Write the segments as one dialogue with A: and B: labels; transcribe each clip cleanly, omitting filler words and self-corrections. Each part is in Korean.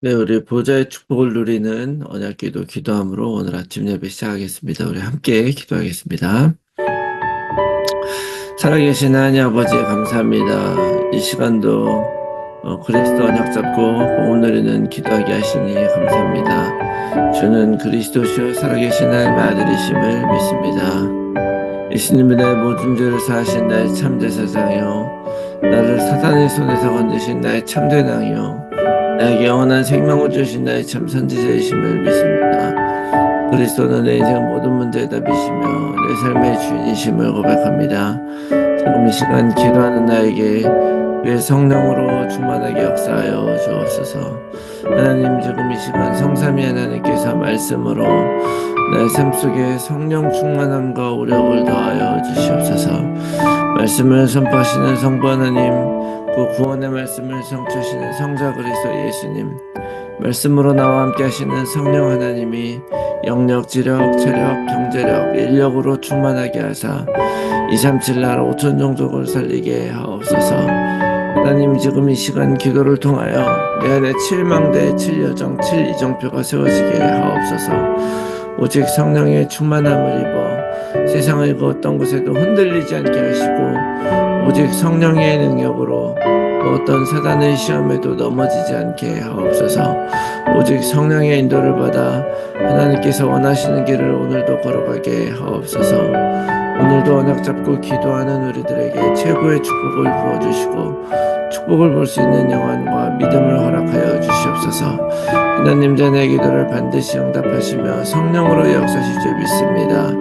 A: 네, 우리 보좌의 축복을 누리는 언약기도 기도함으로 오늘 아침 예배 시작하겠습니다. 우리 함께 기도하겠습니다. 살아계신 하나님 아버지 감사합니다. 이 시간도 그리스도 언약 잡고 복음 누리는 기도하게 하시니 감사합니다. 주는 그리스도시요 살아계신 하나님의 아들이심을 믿습니다. 예수님이 나의 모든 죄를 사하신 나의 참제사장이요 나를 사탄의 손에서 건지신 나의 참된 왕이요 나에게 영원한 생명을 주신 나의 참 선지자이심을 믿습니다. 그리스도는 내 인생 모든 문제의 답이시며 내 삶의 주인이심을 고백합니다. 지금 이 시간 기도하는 나에게 그의 성령으로 충만하게 역사하여 주옵소서. 하나님, 지금 이 시간 성삼위 하나님께서 말씀으로 나의 삶 속에 성령 충만함과 오력을 더하여 주시옵소서. 말씀을 선포하시는 성부 하나님, 그 구원의 말씀을 성취하시는 성자 그리스도 예수님, 말씀으로 나와 함께 하시는 성령 하나님이 영력, 지력, 체력, 경제력, 인력으로 충만하게 하사 237 나라 5천 종족을 살리게 하옵소서. 하나님, 지금 이 시간 기도를 통하여 내 안에 7망대, 7여정, 7이정표가 세워지게 하옵소서. 오직 성령의 충만함을 입어 세상의 그 어떤 곳에도 흔들리지 않게 하시고 오직 성령의 능력으로 그 어떤 사단의 시험에도 넘어지지 않게 하옵소서. 오직 성령의 인도를 받아 하나님께서 원하시는 길을 오늘도 걸어가게 하옵소서. 오늘도 언약 잡고 기도하는 우리들에게 최고의 축복을 부어주시고 축복을 볼 수 있는 영안과 믿음을 허락하여 주시옵소서. 하나님, 자녀의 기도를 반드시 응답하시며 성령으로 역사하실 줄 믿습니다.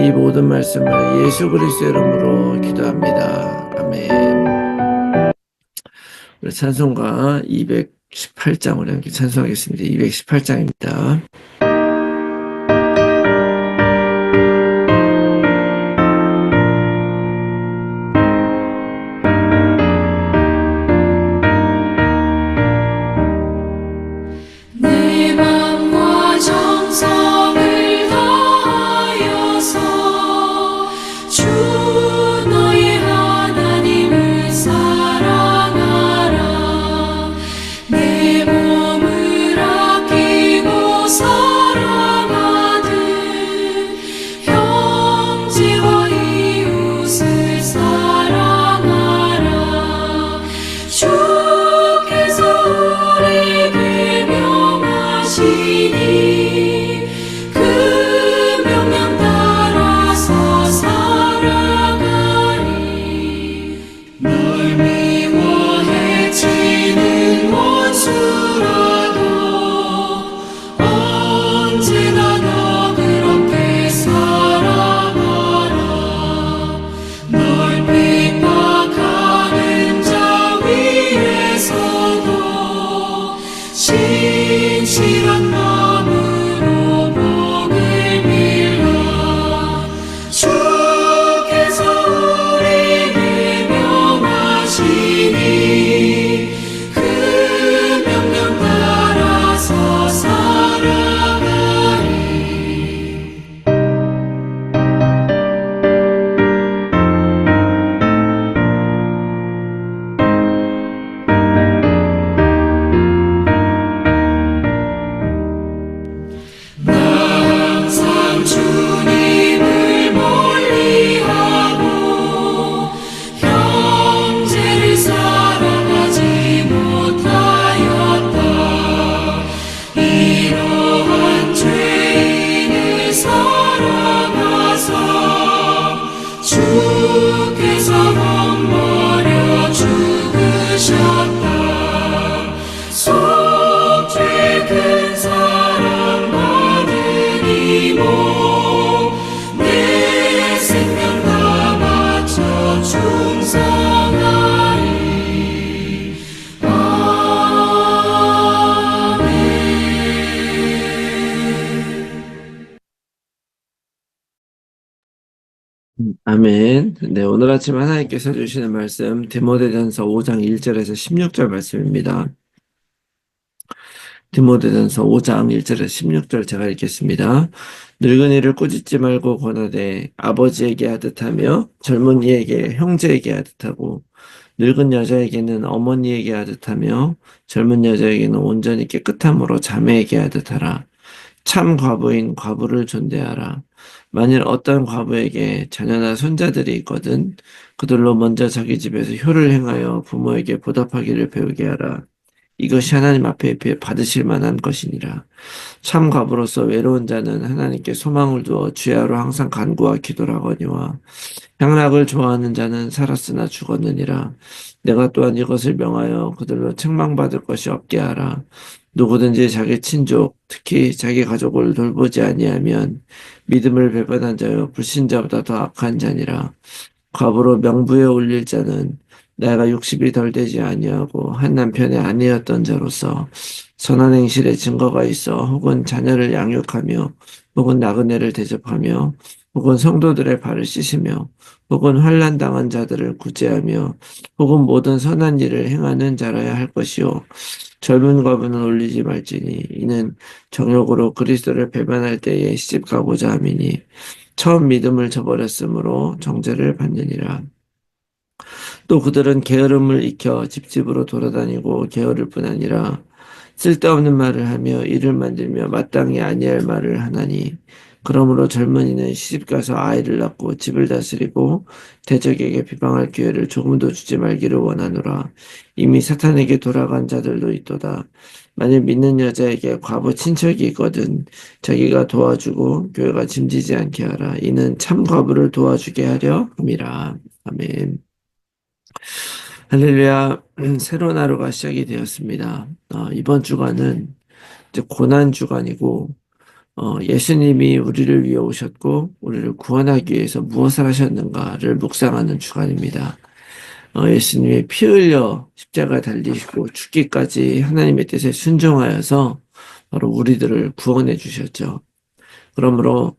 A: 이 모든 말씀을 예수 그리스도의 이름으로 기도합니다. 아멘. 우리 찬송가 218장으로 함께 찬송하겠습니다. 218장입니다.
B: 내 맘과 정성을 다하여서 주 너의 하나님을 사랑하라. 내 몸을 아끼고 사랑하듯 형제와 이웃을 사랑하라. 주께서 우리에게 명하시니 그 명령 따라서 살아가리. 널 미워해 치는 원수라도 언제나 너 그렇게 살아가라. 널 핍박하는 자 위에서도 진실한 마음으로 복을 빌라. 주께서 우리에게 명하시니 그 명령 따라서 살아가리. 나 항상 주님을 멀리하고 형제를 사랑하지 못하였다. 이러한 죄인을 사랑하사 주께서 몸버려 죽으셨다. 속죄 큰 사랑 받은 이모 내 생명 다 바쳐 충성하리.
A: 아멘. 네, 오늘 아침 하나님께서 주시는 말씀 디모데전서 5장 1절에서 16절 말씀입니다. 디모데전서 5장 1절에서 16절 제가 읽겠습니다. 늙은이를 꾸짖지 말고 권하되 아버지에게 하듯 하며 젊은이에게 형제에게 하듯 하고 늙은 여자에게는 어머니에게 하듯 하며 젊은 여자에게는 온전히 깨끗함으로 자매에게 하듯 하라. 참 과부인 과부를 존대하라. 만일 어떤 과부에게 자녀나 손자들이 있거든 그들로 먼저 자기 집에서 효를 행하여 부모에게 보답하기를 배우게 하라. 이것이 하나님 앞에 받으실 만한 것이니라. 참 과부로서 외로운 자는 하나님께 소망을 두어 주야로 항상 간구와 기도를 하거니와 향락을 좋아하는 자는 살았으나 죽었느니라. 내가 또한 이것을 명하여 그들로 책망받을 것이 없게 하라. 누구든지 자기 친족, 특히 자기 가족을 돌보지 아니하면 믿음을 배반한 자요 불신자보다 더 악한 자니라. 과부로 명부에 올릴 자는 나이가 60이 덜 되지 아니하고 한 남편의 아내였던 자로서 선한 행실에 증거가 있어 혹은 자녀를 양육하며 혹은 나그네를 대접하며 혹은 성도들의 발을 씻으며 혹은 환난 당한 자들을 구제하며 혹은 모든 선한 일을 행하는 자라야 할 것이요 젊은 과부는 올리지 말지니 이는 정욕으로 그리스도를 배반할 때에 시집가고자 함이니 처음 믿음을 저버렸으므로 정죄를 받느니라. 또 그들은 게으름을 익혀 집집으로 돌아다니고 게으를 뿐 아니라 쓸데없는 말을 하며 일을 만들며 마땅히 아니할 말을 하나니 그러므로 젊은이는 시집가서 아이를 낳고 집을 다스리고 대적에게 비방할 기회를 조금도 주지 말기를 원하노라. 이미 사탄에게 돌아간 자들도 있도다. 만일 믿는 여자에게 과부 친척이 있거든 자기가 도와주고 교회가 짐지지 않게 하라. 이는 참 과부를 도와주게 하려 함이라. 아멘. 할렐루야. 새로운 하루가 시작이 되었습니다. 이번 주간은 이제 고난 주간이고, 예수님이 우리를 위해 오셨고, 우리를 구원하기 위해서 무엇을 하셨는가를 묵상하는 주간입니다. 예수님이 피 흘려 십자가 달리시고 죽기까지 하나님의 뜻에 순종하여서 바로 우리들을 구원해 주셨죠. 그러므로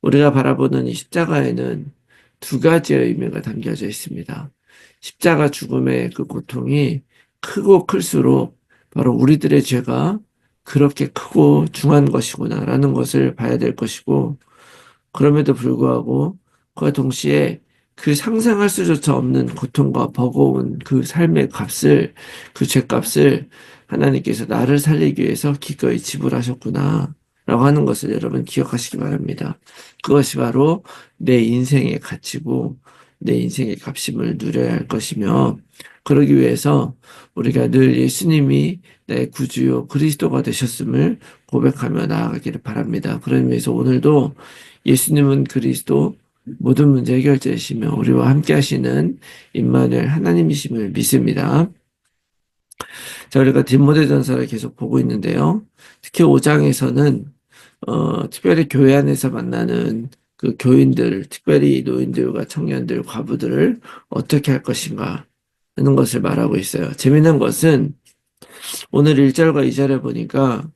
A: 우리가 바라보는 이 십자가에는 두 가지의 의미가 담겨져 있습니다. 십자가 죽음의 그 고통이 크고 클수록 바로 우리들의 죄가 그렇게 크고 중한 것이구나라는 것을 봐야 될 것이고, 그럼에도 불구하고 그와 동시에 그 상상할 수조차 없는 고통과 버거운 그 삶의 값을, 그 죄값을 하나님께서 나를 살리기 위해서 기꺼이 지불하셨구나 라고 하는 것을 여러분 기억하시기 바랍니다. 그것이 바로 내 인생의 가치고 내 인생의 값임을 누려야 할 것이며, 그러기 위해서 우리가 늘 예수님이 내 구주요 그리스도가 되셨음을 고백하며 나아가기를 바랍니다. 그런 의미에서 오늘도 예수님은 그리스도 모든 문제 해결자이시며 우리와 함께 하시는 임마누엘 하나님이심을 믿습니다. 자, 우리가 디모데전서를 계속 보고 있는데요. 특히 5장에서는 특별히 교회 안에서 만나는 그 교인들, 특별히 노인들과 청년들, 과부들을 어떻게 할 것인가 하는 것을 말하고 있어요. 재미난 것은 오늘 1절과 2절에 보니까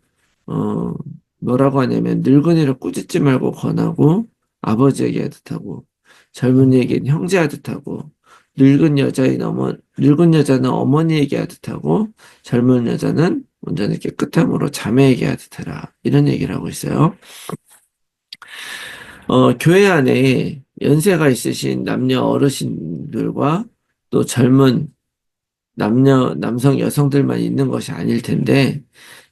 A: 어, 뭐라고 하냐면 늙은이를 꾸짖지 말고 권하고 아버지에게 하듯 하고 젊은이에게는 형제 하듯 하고 늙은 여자는 어머니에게 하듯 하고 젊은 여자는 온전히 깨끗함으로 자매에게 하듯 하라. 이런 얘기를 하고 있어요. 교회 안에 연세가 있으신 남녀 어르신들과 또 젊은 남성, 여성들만 있는 것이 아닐 텐데,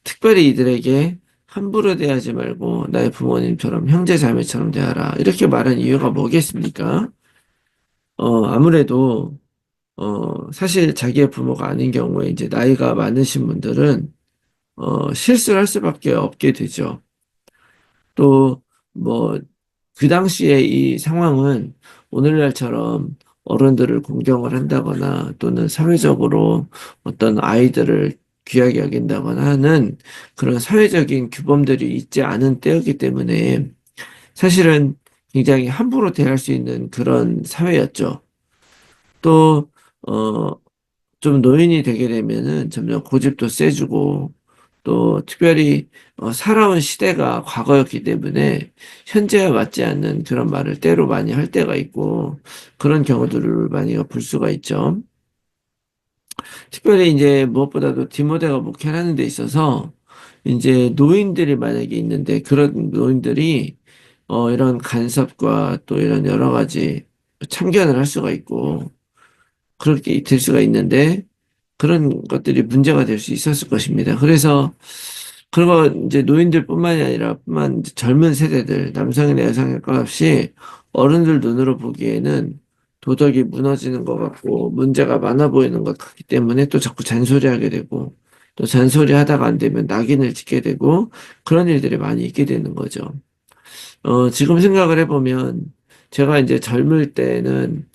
A: 특별히 이들에게 함부로 대하지 말고 나의 부모님처럼 형제 자매처럼 대하라. 이렇게 말한 이유가 뭐겠습니까? 아무래도, 사실 자기의 부모가 아닌 경우에 이제 나이가 많으신 분들은, 실수를 할 수밖에 없게 되죠. 또, 뭐, 그 당시에 이 상황은 오늘날처럼 어른들을 공경을 한다거나 또는 사회적으로 어떤 아이들을 귀하게 여긴다거나 하는 그런 사회적인 규범들이 있지 않은 때였기 때문에 사실은 굉장히 함부로 대할 수 있는 그런 사회였죠. 또, 어, 좀 노인이 되게 되면은 점점 고집도 세지고 또 특별히 살아온 시대가 과거였기 때문에 현재와 맞지 않는 그런 말을 때로 많이 할 때가 있고 그런 경우들을 많이 볼 수가 있죠. 특별히 이제 무엇보다도 디모데가 목회를 하는 데 있어서 이제 노인들이 만약에 있는데 그런 노인들이 이런 간섭과 또 이런 여러 가지 참견을 할 수가 있고 그렇게 될 수가 있는데 그런 것들이 문제가 될 수 있었을 것입니다. 그래서 그거 이제 노인들뿐만이 아니라 젊은 세대들 남성이나 여성에 관없이 어른들 눈으로 보기에는 도덕이 무너지는 것 같고 문제가 많아 보이는 것 같기 때문에 또 자꾸 잔소리하게 되고 또 잔소리 하다가 안 되면 낙인을 찍게 되고 그런 일들이 많이 있게 되는 거죠. 지금 생각을 해보면 제가 이제 젊을 때는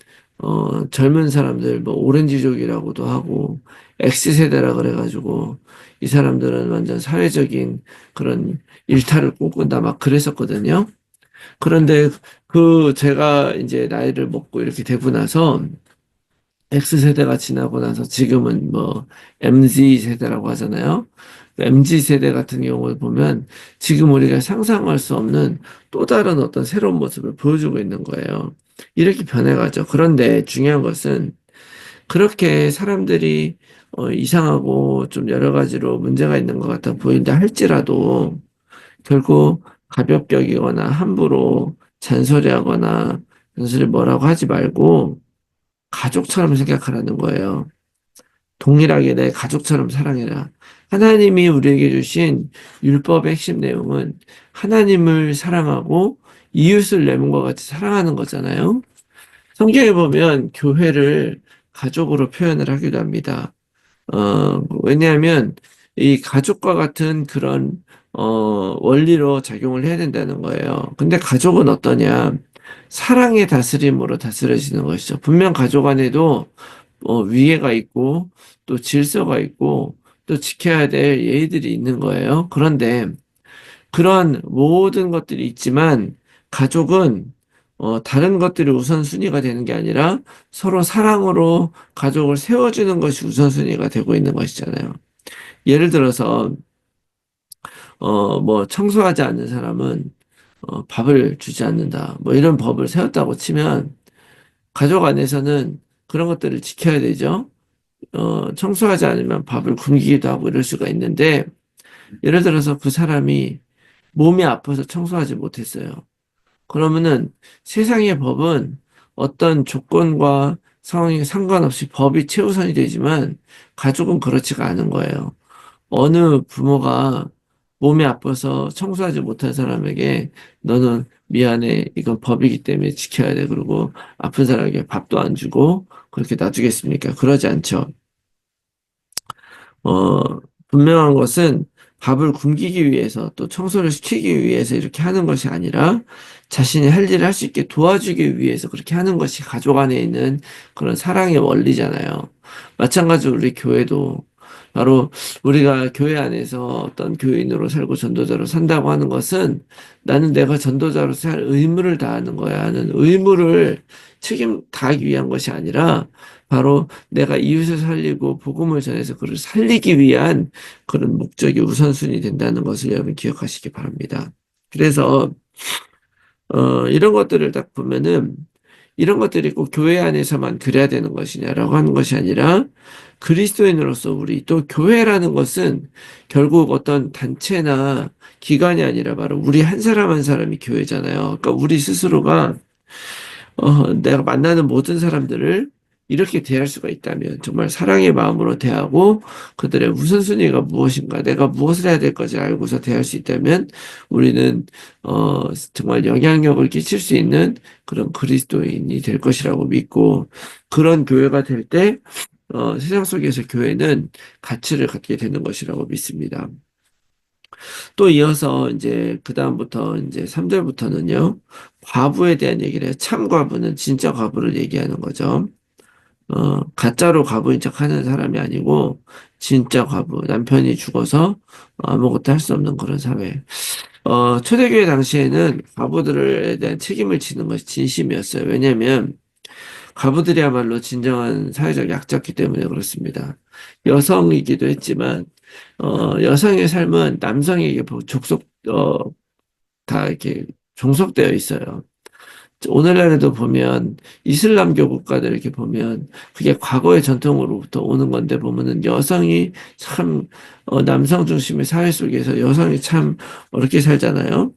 A: 젊은 사람들 뭐 오렌지족이라고도 하고 X세대라 그래가지고 이 사람들은 완전 사회적인 그런 일탈을 꿈꾼다 막 그랬었거든요. 그런데 제가 이제 나이를 먹고 이렇게 되고 나서 X세대가 지나고 나서 지금은 뭐 MZ세대라고 하잖아요. MZ세대 같은 경우를 보면 지금 우리가 상상할 수 없는 또 다른 어떤 새로운 모습을 보여주고 있는 거예요. 이렇게 변해가죠. 그런데 중요한 것은 그렇게 사람들이 이상하고 좀 여러 가지로 문제가 있는 것 같아 보인다 할지라도 결국 가볍게 여기거나 함부로 잔소리하거나 잔소리 뭐라고 하지 말고 가족처럼 생각하라는 거예요. 동일하게 내 가족처럼 사랑해라. 하나님이 우리에게 주신 율법의 핵심 내용은 하나님을 사랑하고 이웃을 내 몸과 같이 사랑하는 거잖아요. 성경에 보면 교회를 가족으로 표현을 하기도 합니다. 왜냐하면 이 가족과 같은 그런 원리로 작용을 해야 된다는 거예요. 근데 가족은 어떠냐? 사랑의 다스림으로 다스려지는 것이죠. 분명 가족 안에도 위계가 있고 또 질서가 있고 또 지켜야 될 예의들이 있는 거예요. 그런데 그런 모든 것들이 있지만 가족은 다른 것들이 우선순위가 되는 게 아니라 서로 사랑으로 가족을 세워주는 것이 우선순위가 되고 있는 것이잖아요. 예를 들어서 뭐 청소하지 않는 사람은 밥을 주지 않는다. 뭐 이런 법을 세웠다고 치면 가족 안에서는 그런 것들을 지켜야 되죠. 청소하지 않으면 밥을 굶기기도 하고 이럴 수가 있는데 예를 들어서 그 사람이 몸이 아파서 청소하지 못했어요. 그러면은 세상의 법은 어떤 조건과 상황에 상관없이 법이 최우선이 되지만 가족은 그렇지가 않은 거예요. 어느 부모가 몸이 아파서 청소하지 못한 사람에게 너는 미안해. 이건 법이기 때문에 지켜야 돼. 그리고 아픈 사람에게 밥도 안 주고 그렇게 놔두겠습니까? 그러지 않죠. 어, 분명한 것은 밥을 굶기기 위해서 또 청소를 시키기 위해서 이렇게 하는 것이 아니라 자신이 할 일을 할 수 있게 도와주기 위해서 그렇게 하는 것이 가족 안에 있는 그런 사랑의 원리잖아요. 마찬가지로 우리 교회도 바로 우리가 교회 안에서 어떤 교인으로 살고 전도자로 산다고 하는 것은 나는 내가 전도자로 살 의무를 다하는 거야 하는 의무를 책임 다하기 위한 것이 아니라 바로 내가 이웃을 살리고 복음을 전해서 그를 살리기 위한 그런 목적이 우선순위 된다는 것을 여러분 기억하시기 바랍니다. 그래서 이런 것들을 딱 보면은 이런 것들이 꼭 교회 안에서만 그래야 되는 것이냐라고 하는 것이 아니라 그리스도인으로서 우리 또 교회라는 것은 결국 어떤 단체나 기관이 아니라 바로 우리 한 사람 한 사람이 교회잖아요. 그러니까 우리 스스로가 내가 만나는 모든 사람들을 이렇게 대할 수가 있다면 정말 사랑의 마음으로 대하고 그들의 우선순위가 무엇인가 내가 무엇을 해야 될 것을 알고서 대할 수 있다면 우리는 정말 영향력을 끼칠 수 있는 그런 그리스도인이 될 것이라고 믿고 그런 교회가 될 때 세상 속에서 교회는 가치를 갖게 되는 것이라고 믿습니다. 또 이어서 이제 그다음부터 이제 3절부터는요. 과부에 대한 얘기를 해요. 참 과부는 진짜 과부를 얘기하는 거죠. 가짜로 과부인 척 하는 사람이 아니고 진짜 과부, 남편이 죽어서 아무것도 할 수 없는 그런 사회. 초대교회 당시에는 과부들에 대한 책임을 지는 것이 진심이었어요. 왜냐하면 과부들이야말로 진정한 사회적 약자였기 때문에 그렇습니다. 여성이기도 했지만 여성의 삶은 남성에게 족속 다 이렇게 종속되어 있어요. 오늘날에도 보면 이슬람교 국가들 이렇게 보면 그게 과거의 전통으로부터 오는 건데 보면은 여성이 참 남성 중심의 사회 속에서 여성이 참 어렵게 살잖아요.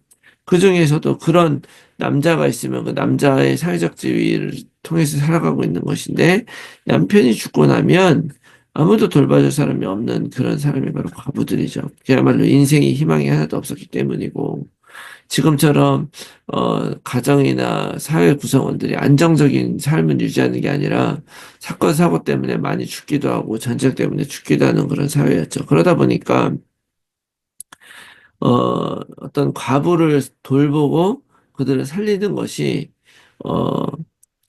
A: 그 중에서도 그런 남자가 있으면 그 남자의 사회적 지위를 통해서 살아가고 있는 것인데, 남편이 죽고 나면 아무도 돌봐줄 사람이 없는 그런 사람이 바로 과부들이죠. 그야말로 인생이 희망이 하나도 없었기 때문이고, 지금처럼 가정이나 사회 구성원들이 안정적인 삶을 유지하는 게 아니라 사건 사고 때문에 많이 죽기도 하고 전쟁 때문에 죽기도 하는 그런 사회였죠. 그러다 보니까 어떤 과부를 돌보고 그들을 살리는 것이 어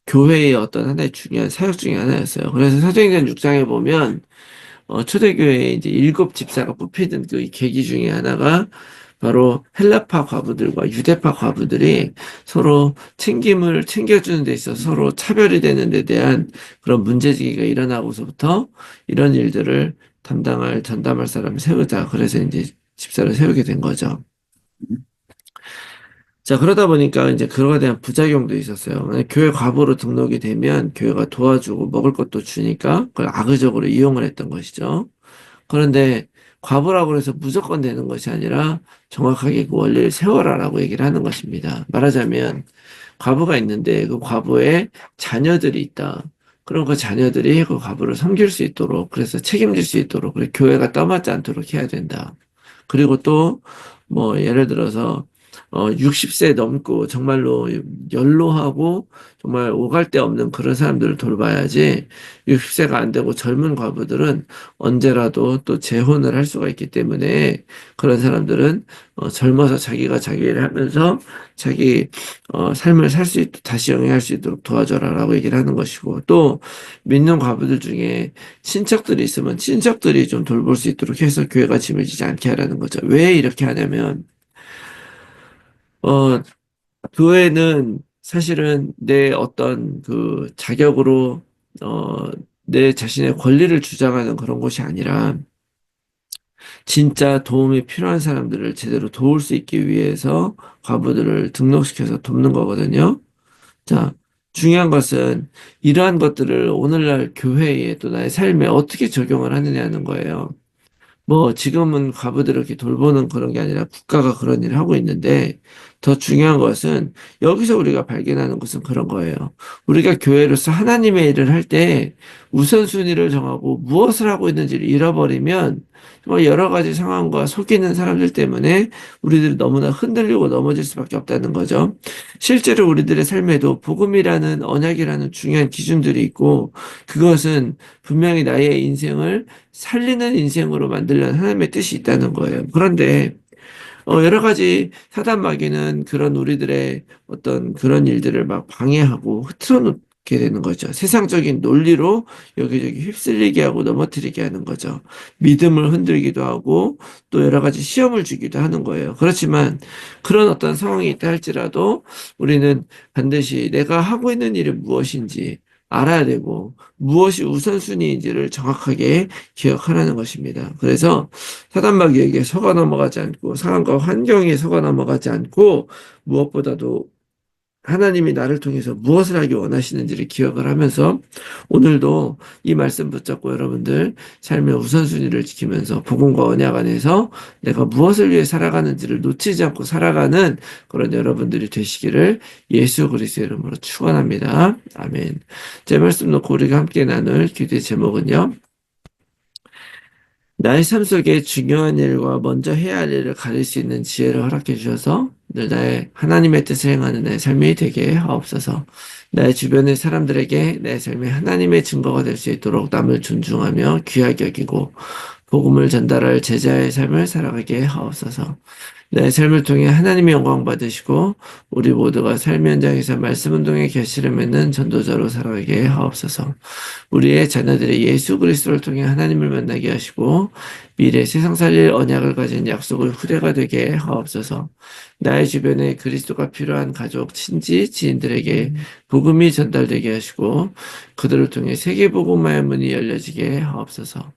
A: 교회의 어떤 하나의 중요한 사역 중에 하나였어요. 그래서 사도행전 6장에 보면 초대교회에 이제 7집사가 뽑히는 그 계기 중에 하나가 바로 헬라파 과부들과 유대파 과부들이 서로 챙김을 챙겨주는 데 있어서 서로 차별이 되는 데 대한 그런 문제제기가 일어나고서부터 이런 일들을 전담할 사람을 세우자. 그래서 이제 집사를 세우게 된 거죠. 자, 그러다 보니까 이제 그거에 대한 부작용도 있었어요. 교회 과부로 등록이 되면 교회가 도와주고 먹을 것도 주니까 그걸 악의적으로 이용을 했던 것이죠. 그런데 과부라고 해서 무조건 되는 것이 아니라 정확하게 그 원리를 세워라라고 얘기를 하는 것입니다. 말하자면 과부가 있는데 그 과부의 자녀들이 있다. 그럼 그 자녀들이 그 과부를 섬길 수 있도록, 그래서 책임질 수 있도록, 그리고 교회가 떠맡지 않도록 해야 된다. 그리고 또 뭐 예를 들어서 60세 넘고 정말로 연로하고 정말 오갈 데 없는 그런 사람들을 돌봐야지, 60세가 안 되고 젊은 과부들은 언제라도 또 재혼을 할 수가 있기 때문에 그런 사람들은 젊어서 자기가 자기 일을 하면서 자기 삶을 살 수 있도록 다시 영위할 수 있도록 도와줘라라고 얘기를 하는 것이고, 또 믿는 과부들 중에 친척들이 있으면 친척들이 좀 돌볼 수 있도록 해서 교회가 짐을 지지 않게 하라는 거죠. 왜 이렇게 하냐면 어, 교회는 사실은 내 어떤 그 자격으로, 어, 내 자신의 권리를 주장하는 그런 곳이 아니라 진짜 도움이 필요한 사람들을 제대로 도울 수 있기 위해서 과부들을 등록시켜서 돕는 거거든요. 자, 중요한 것은 이러한 것들을 오늘날 교회에 또 나의 삶에 어떻게 적용을 하느냐는 거예요. 뭐 지금은 과부들을 이렇게 돌보는 그런 게 아니라 국가가 그런 일을 하고 있는데, 더 중요한 것은 여기서 우리가 발견하는 것은 그런 거예요. 우리가 교회로서 하나님의 일을 할 때 우선순위를 정하고 무엇을 하고 있는지를 잃어버리면 정말 여러 가지 상황과 속이는 사람들 때문에 우리들이 너무나 흔들리고 넘어질 수밖에 없다는 거죠. 실제로 우리들의 삶에도 복음이라는 언약이라는 중요한 기준들이 있고, 그것은 분명히 나의 인생을 살리는 인생으로 만들려는 하나님의 뜻이 있다는 거예요. 그런데 여러 가지 사단 마귀는 그런 우리들의 어떤 그런 일들을 막 방해하고 흐트러 놓게 되는 거죠. 세상적인 논리로 여기저기 휩쓸리게 하고 넘어뜨리게 하는 거죠. 믿음을 흔들기도 하고 또 여러 가지 시험을 주기도 하는 거예요. 그렇지만 그런 어떤 상황이 있다 할지라도 우리는 반드시 내가 하고 있는 일이 무엇인지 알아야 되고 무엇이 우선순위인지를 정확하게 기억하라는 것입니다. 그래서 사단마귀에게 속아 넘어가지 않고 상황과 환경에 속아 넘어가지 않고 무엇보다도 하나님이 나를 통해서 무엇을 하기 원하시는지를 기억을 하면서 오늘도 이 말씀 붙잡고 여러분들 삶의 우선순위를 지키면서 복음과 언약 안에서 내가 무엇을 위해 살아가는지를 놓치지 않고 살아가는 그런 여러분들이 되시기를 예수 그리스도의 이름으로 축원합니다. 아멘. 제 말씀 놓고 우리가 함께 나눌 기도의 제목은요, 나의 삶 속에 중요한 일과 먼저 해야 할 일을 가릴 수 있는 지혜를 허락해 주셔서 늘 나의 하나님의 뜻을 행하는 내 삶이 되게 하옵소서. 나의 주변의 사람들에게 내 삶이 하나님의 증거가 될 수 있도록 남을 존중하며 귀하게 여기고 복음을 전달할 제자의 삶을 살아가게 하옵소서. 내 삶을 통해 하나님의 영광 받으시고 우리 모두가 삶 현장에서 말씀 운동의 결실을 맺는 전도자로 살아가게 하옵소서. 우리의 자녀들의 예수 그리스도를 통해 하나님을 만나게 하시고 미래 세상 살릴 언약을 가진 약속의 후대가 되게 하옵소서. 나의 주변에 그리스도가 필요한 가족, 친지, 지인들에게 복음이 전달되게 하시고 그들을 통해 세계 복음화의 문이 열려지게 하옵소서.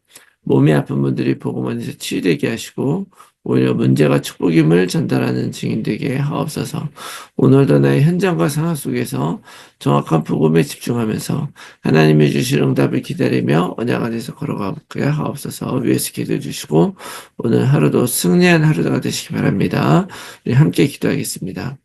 A: 몸이 아픈 분들이 복음 안에서 치유되게 하시고 오히려 문제가 축복임을 전달하는 증인 되게 하옵소서. 오늘도 나의 현장과 상황 속에서 정확한 복음에 집중하면서 하나님이 주실 응답을 기다리며 언약 안에서 걸어가게 하옵소서. 위에서 기도해 주시고 오늘 하루도 승리한 하루가 되시기 바랍니다. 우리 함께 기도하겠습니다.